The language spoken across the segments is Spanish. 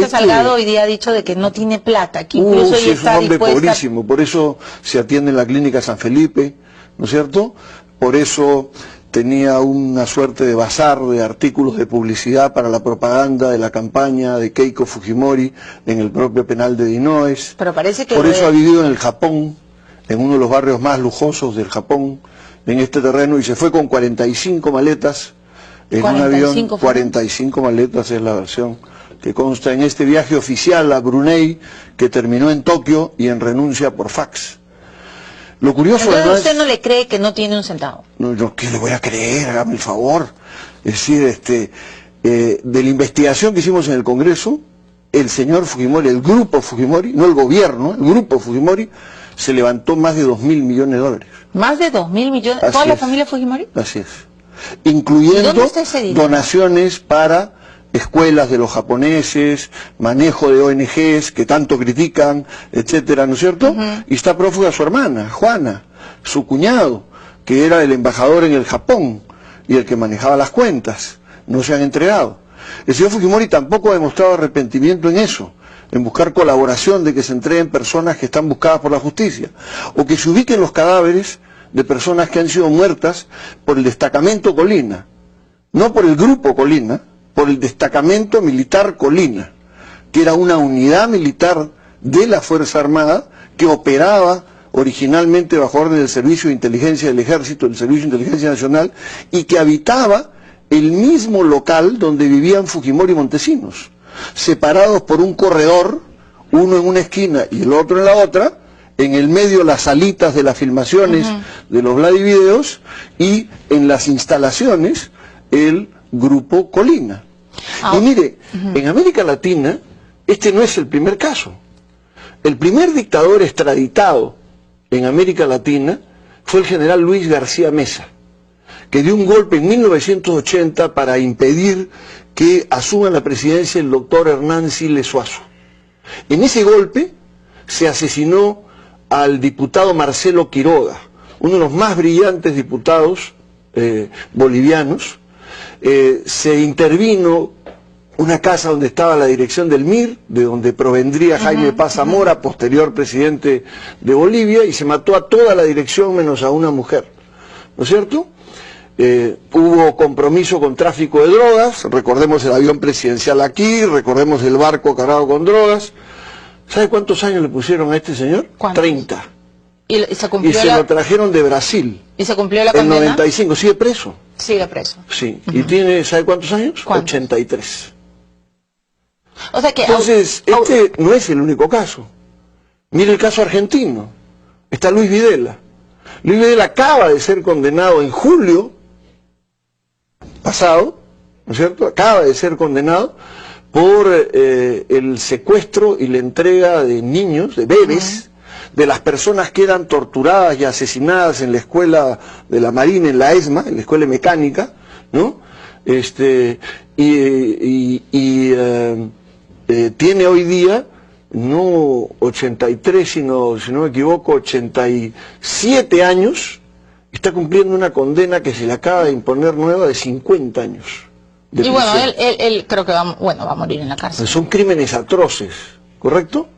presidente Salgado hoy día ha dicho de que no tiene plata, que incluso sí, ella es un está hombre dispuesta... pobrísimo, por eso se atiende en la clínica San Felipe, ¿no es cierto? Por eso tenía una suerte de bazar de artículos de publicidad para la propaganda de la campaña de Keiko Fujimori en el propio penal de Dinoes. Pero parece que... Por eso ha vivido en el Japón, en uno de los barrios más lujosos del Japón, en este terreno, y se fue con 45 maletas en un avión. 45 maletas es la versión que consta en este viaje oficial a Brunei, que terminó en Tokio y en renuncia por fax. Lo curioso... Entonces además, usted no le cree que no tiene un centavo. No, yo qué le voy a creer, hágame el favor. Es decir, de la investigación que hicimos en el Congreso, el señor Fujimori, el grupo Fujimori, no el gobierno, el grupo Fujimori, se levantó más de 2.000 millones de dólares. ¿Más de 2.000 millones? Así ¿Toda la es. familia Fujimori? Así es. Incluyendo donaciones para escuelas de los japoneses, manejo de ONGs que tanto critican, etcétera, ¿no es cierto? Y está prófuga su hermana, Juana, su cuñado, que era el embajador en el Japón y el que manejaba las cuentas. No se han entregado. El señor Fujimori tampoco ha demostrado arrepentimiento en eso, en buscar colaboración de que se entreguen personas que están buscadas por la justicia, o que se ubiquen los cadáveres de personas que han sido muertas por el destacamento Colina, no por el grupo Colina, por el destacamento militar Colina, que era una unidad militar de la Fuerza Armada que operaba originalmente bajo orden del Servicio de Inteligencia del Ejército, del Servicio de Inteligencia Nacional, y que habitaba el mismo local donde vivían Fujimori y Montesinos, separados por un corredor, uno en una esquina y el otro en la otra, en el medio las salitas de las filmaciones de los Vladivideos, y en las instalaciones el grupo Colina. Y mire, en América Latina este no es el primer caso. El primer dictador extraditado en América Latina fue el general Luis García Meza, que dio un golpe en 1980 para impedir que asuma la presidencia el doctor Hernán Siles Suazo. En ese golpe se asesinó al diputado Marcelo Quiroga, uno de los más brillantes diputados bolivianos. Se intervino una casa donde estaba la dirección del MIR, de donde provendría Jaime Paz Zamora, posterior presidente de Bolivia, y se mató a toda la dirección menos a una mujer, ¿no es cierto? Hubo compromiso con tráfico de drogas, recordemos el avión presidencial aquí, recordemos el barco cargado con drogas. ¿Sabe cuántos años le pusieron a este señor? ¿Cuántos? 30. ¿Y se lo trajeron de Brasil. ¿Y se cumplió la condena? En 95, sigue preso. Sigue preso. Sí, y tiene, ¿sabe cuántos años? 83. O sea que... Entonces, no es el único caso. Mire el caso argentino. Está Luis Videla. Luis Videla acaba de ser condenado en julio pasado, ¿no es cierto? Acaba de ser condenado por el secuestro y la entrega de niños, de bebés, de las personas que eran torturadas y asesinadas en la escuela de la Marina, en la ESMA, en la escuela mecánica, ¿no? Tiene hoy día no 83, sino, si no me equivoco, 87 años, está cumpliendo una condena que se le acaba de imponer nueva de 50 años. Y bueno, él creo que va a morir en la cárcel. Son crímenes atroces, ¿correcto?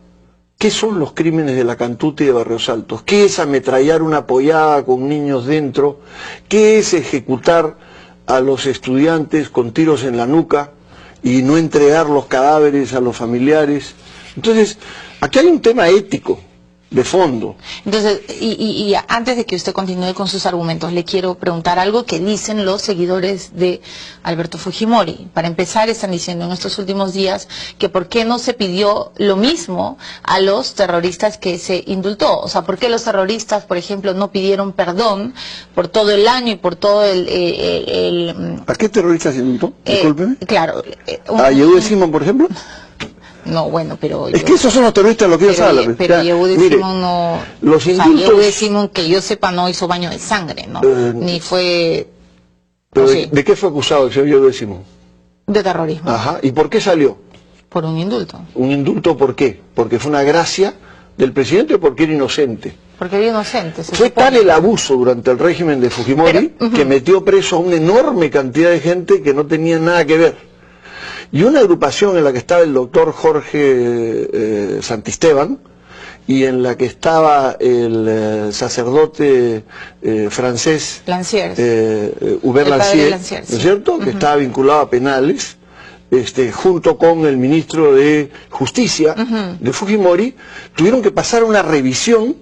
¿Qué son los crímenes de la Cantuta y de Barrios Altos? ¿Qué es ametrallar una pollada con niños dentro? ¿Qué es ejecutar a los estudiantes con tiros en la nuca y no entregar los cadáveres a los familiares? Entonces, aquí hay un tema ético de fondo. Entonces, y antes de que usted continúe con sus argumentos, le quiero preguntar algo que dicen los seguidores de Alberto Fujimori. Para empezar, están diciendo en estos últimos días que por qué no se pidió lo mismo a los terroristas que se indultó. O sea, por qué los terroristas, por ejemplo, no pidieron perdón por todo el año y por todo ¿A qué terroristas se indultó? Discúlpeme. Claro. ¿A Yehudi Simón, por ejemplo? No, bueno, pero... Es que esos son los terroristas lo que ellos hablan. Pero Yehudi Simón no... Los indultos... Yehudi Simón, que yo sepa, no hizo baño de sangre, ¿no? Ni fue... Pero ¿de qué fue acusado el señor Yehudi Simón? De terrorismo. Ajá. ¿Y por qué salió? Por un indulto. ¿Un indulto por qué? ¿Porque fue una gracia del presidente o porque era inocente? Porque era inocente. Fue tal el abuso durante el régimen de Fujimori que metió preso a una enorme cantidad de gente que no tenía nada que ver. y una agrupación en la que estaba el doctor Jorge Santisteban, y en la que estaba el sacerdote francés Hubert Lancier, ¿no es cierto?, que estaba vinculado a penales, junto con el ministro de Justicia de Fujimori, tuvieron que pasar una revisión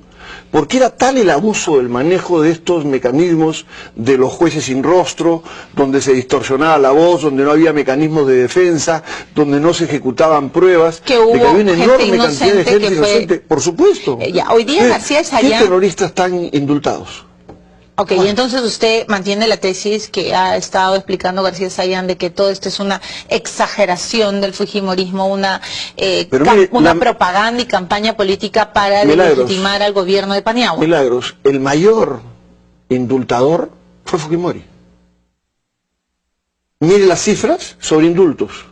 porque era tal el abuso del manejo de estos mecanismos de los jueces sin rostro, donde se distorsionaba la voz, donde no había mecanismos de defensa, donde no se ejecutaban pruebas, que hubo de que había una enorme cantidad de gente inocente. Por supuesto. Hoy día García Sayán... ¿Qué terroristas están indultados? Ok, y entonces usted mantiene la tesis que ha estado explicando García Sayán de que todo esto es una exageración del fujimorismo, una propaganda y campaña política para legitimar al gobierno de Paniagua. Milagros, el mayor indultador fue Fujimori. Mire las cifras sobre indultos.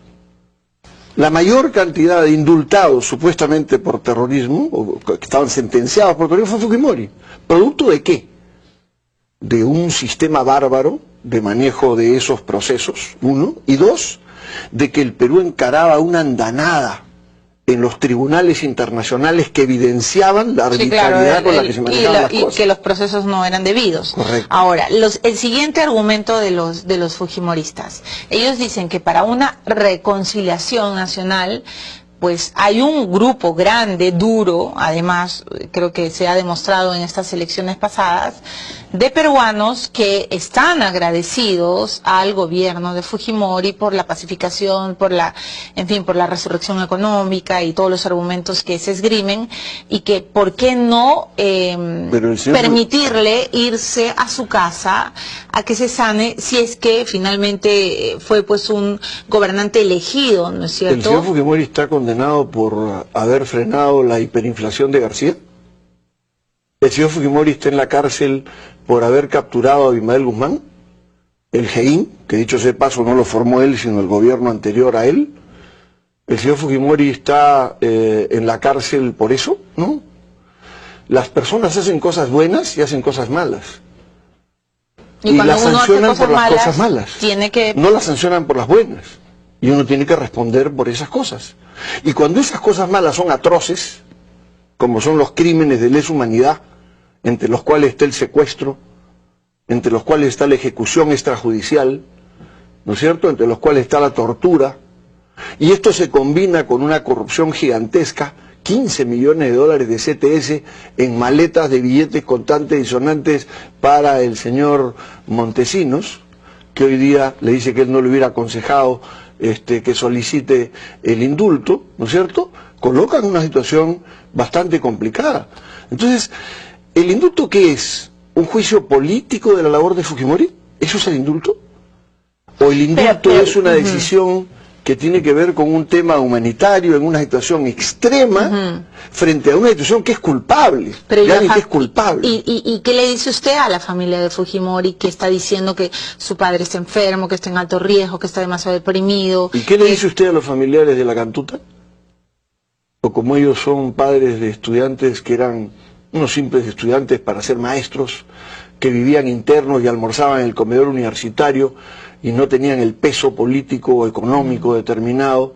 La mayor cantidad de indultados supuestamente por terrorismo, o que estaban sentenciados por terrorismo, fue Fujimori. ¿Producto de qué? De un sistema bárbaro de manejo de esos procesos, uno, y dos, de que el Perú encaraba una andanada en los tribunales internacionales que evidenciaban la arbitrariedad con la que se manejaban las cosas. Y que los procesos no eran debidos. Correcto. Ahora, el siguiente argumento de los fujimoristas, ellos dicen que para una reconciliación nacional, pues hay un grupo grande, duro, además creo que se ha demostrado en estas elecciones pasadas, de peruanos que están agradecidos al gobierno de Fujimori por la pacificación, por la resurrección económica y todos los argumentos que se esgrimen, y que por qué no permitirle irse a su casa a que se sane si es que finalmente fue pues un gobernante elegido, ¿no es cierto? ¿El señor Fujimori está condenado por haber frenado la hiperinflación de García? ¿El señor Fujimori está en la cárcel por haber capturado a Abimael Guzmán? ¿El GEIN, que dicho sea de paso no lo formó él sino el gobierno anterior a él? ¿El señor Fujimori está en la cárcel por eso? ¿No? Las personas hacen cosas buenas y hacen cosas malas. Y las sancionan por las cosas malas. No las sancionan por las buenas. Y uno tiene que responder por esas cosas. Y cuando esas cosas malas son atroces, como son los crímenes de lesa humanidad, entre los cuales está el secuestro, entre los cuales está la ejecución extrajudicial, ¿no es cierto?, entre los cuales está la tortura, y esto se combina con una corrupción gigantesca, 15 millones de dólares de CTS en maletas de billetes contantes y sonantes para el señor Montesinos, que hoy día le dice que él no le hubiera aconsejado que solicite el indulto, ¿no es cierto?, colocan una situación bastante complicada. Entonces, ¿el indulto qué es? ¿Un juicio político de la labor de Fujimori? ¿Eso es el indulto? ¿O el indulto es una decisión que tiene que ver con un tema humanitario en una situación extrema frente a una situación que es culpable? ¿Y qué le dice usted a la familia de Fujimori que está diciendo que su padre está enfermo, que está en alto riesgo, que está demasiado deprimido? ¿Y qué le dice usted a los familiares de la Cantuta? O como ellos son padres de estudiantes que eran unos simples estudiantes para ser maestros, que vivían internos y almorzaban en el comedor universitario y no tenían el peso político o económico determinado,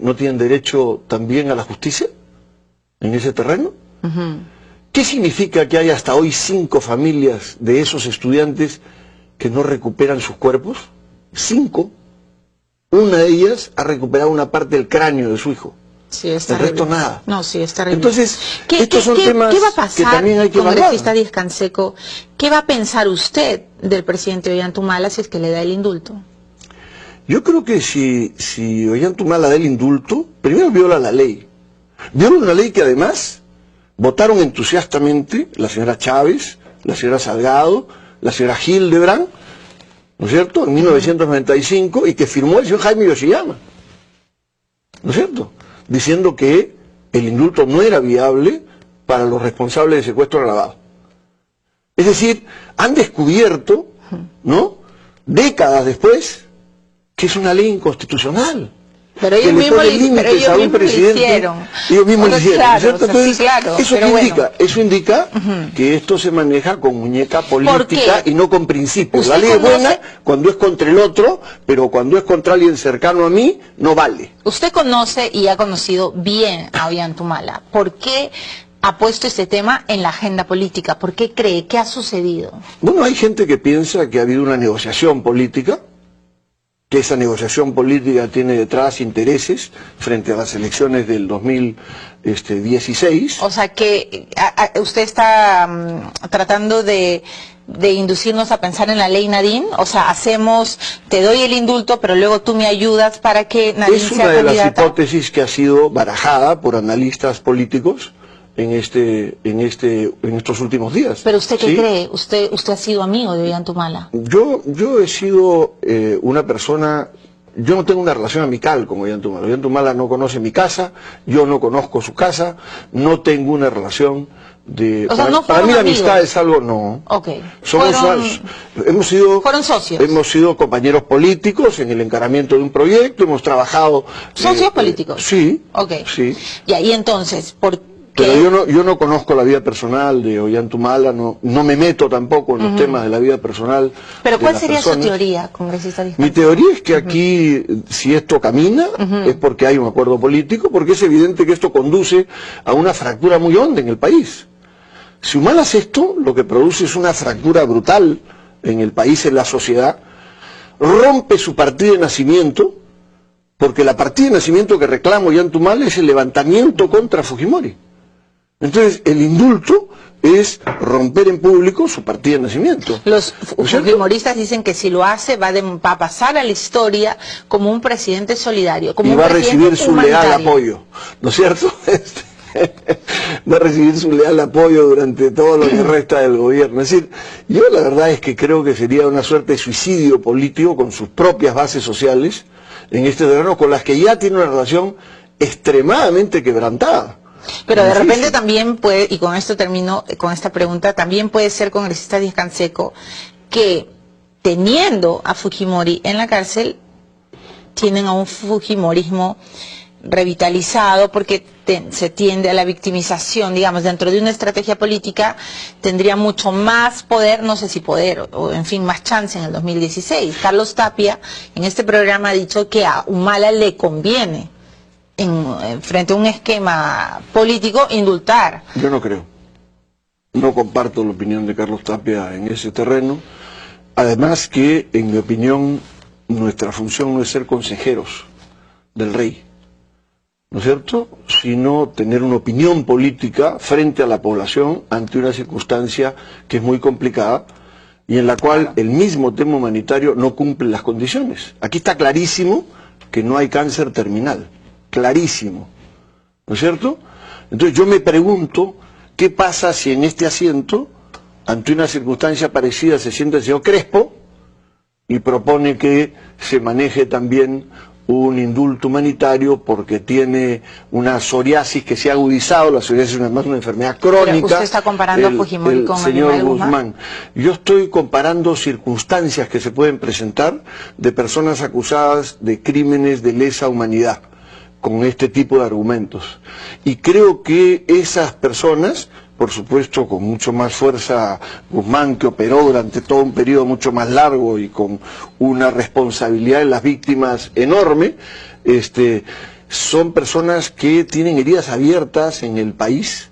¿no tienen derecho también a la justicia en ese terreno? ¿Qué significa que hay hasta hoy 5 familias de esos estudiantes que no recuperan sus cuerpos? 5. Una de ellas ha recuperado una parte del cráneo de su hijo. Sí, es el resto nada. No, sí, es terrible. Entonces, estos son temas que también hay que evaluar. Congresista Díaz Canseco, ¿qué va a pensar usted del presidente Ollantumala si es que le da el indulto? Yo creo que si Ollantumala da el indulto, primero viola la ley. Viola una ley que además votaron entusiastamente la señora Chávez, la señora Salgado, la señora Hildebrand, ¿no es cierto?, en 1995, y que firmó el señor Jaime Yoshiyama, ¿no es cierto?, diciendo que el indulto no era viable para los responsables de secuestro agravado. Es decir, han descubierto, ¿no?, décadas después, que es una ley inconstitucional. Pero ellos mismos le hicieron. Ellos mismos le hicieron, claro, ¿cierto? Entonces, sí, claro, eso indica que esto se maneja con muñeca política y no con principios. La ley es buena cuando es contra el otro, pero cuando es contra alguien cercano a mí, no vale. Usted conoce y ha conocido bien a Ollantumala. ¿Por qué ha puesto este tema en la agenda política? ¿Por qué cree? ¿Qué ha sucedido? Bueno, hay gente que piensa que ha habido una negociación política, que esa negociación política tiene detrás intereses frente a las elecciones del 2016. O sea que usted está tratando de inducirnos a pensar en la ley Nadine, o sea, te doy el indulto, pero luego tú me ayudas para que Nadine sea candidata. Es una de las hipótesis que ha sido barajada por analistas políticos en estos últimos días. ¿Pero usted qué cree? ¿Usted ha sido amigo de Ollantumala? Yo he sido una persona... Yo no tengo una relación amical con Ollantumala. Ollantumala no conoce mi casa, yo no conozco su casa, no tengo una relación de... O sea, para mí la amistad es algo... No. Okay. Fueron socios. Hemos sido compañeros políticos en el encaramiento de un proyecto, hemos trabajado... ¿Socios políticos? Sí. Okay. Sí. Y ahí entonces, ¿por qué? Pero yo no conozco la vida personal de Ollantumala, no me meto tampoco en los temas de la vida personal. Pero ¿cuál sería su teoría, congresista Díaz-Canseco? Mi teoría es que aquí, si esto camina, es porque hay un acuerdo político, porque es evidente que esto conduce a una fractura muy honda en el país. Si Humala hace esto, lo que produce es una fractura brutal en el país, en la sociedad, rompe su partida de nacimiento, porque la partida de nacimiento que reclama Ollantumala es el levantamiento contra Fujimori. Entonces, el indulto es romper en público su partida de nacimiento. Los fujimoristas dicen que si lo hace va a pasar a la historia como un presidente solidario, como y va a recibir su leal apoyo, ¿no es cierto? Va a recibir su leal apoyo durante todo lo que resta del gobierno. Es decir, yo la verdad es que creo que sería una suerte de suicidio político con sus propias bases sociales en este terreno, con las que ya tiene una relación extremadamente quebrantada. Pero de repente también puede, y con esto termino con esta pregunta, también puede ser congresista Díaz-Canseco que teniendo a Fujimori en la cárcel, tienen a un fujimorismo revitalizado porque se tiende a la victimización, digamos, dentro de una estrategia política tendría mucho más poder, no sé si poder, o en fin, más chance en el 2016. Carlos Tapia en este programa ha dicho que a Humala le conviene frente a un esquema político indultar. Yo no creo. No comparto la opinión de Carlos Tapia en ese terreno. Además que, en mi opinión, nuestra función no es ser consejeros del rey, ¿no es cierto?, sino tener una opinión política frente a la población ante una circunstancia que es muy complicada y en la cual el mismo tema humanitario no cumple las condiciones. Aquí está clarísimo que no hay cáncer terminal. Clarísimo, ¿no es cierto? Entonces yo me pregunto, ¿qué pasa si en este asiento, ante una circunstancia parecida, se sienta el señor Crespo y propone que se maneje también un indulto humanitario porque tiene una psoriasis que se ha agudizado? La psoriasis es además una enfermedad crónica. Pero usted está comparando a Fujimori con el señor Guzmán. Yo estoy comparando circunstancias que se pueden presentar de personas acusadas de crímenes de lesa humanidad con este tipo de argumentos. Y creo que esas personas, por supuesto con mucho más fuerza Guzmán, que operó durante todo un periodo mucho más largo y con una responsabilidad en las víctimas enorme, son personas que tienen heridas abiertas en el país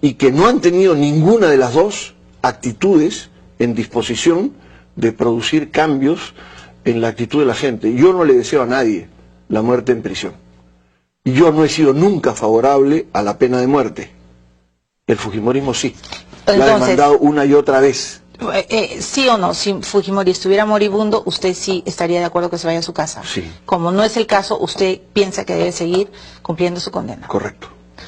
y que no han tenido ninguna de las dos actitudes en disposición de producir cambios en la actitud de la gente. Yo no le deseo a nadie la muerte en prisión. Y yo no he sido nunca favorable a la pena de muerte. El fujimorismo sí. Entonces, la ha demandado una y otra vez. ¿Sí o no? Si Fujimori estuviera moribundo, ¿usted sí estaría de acuerdo que se vaya a su casa? Sí. Como no es el caso, ¿usted piensa que debe seguir cumpliendo su condena? Correcto.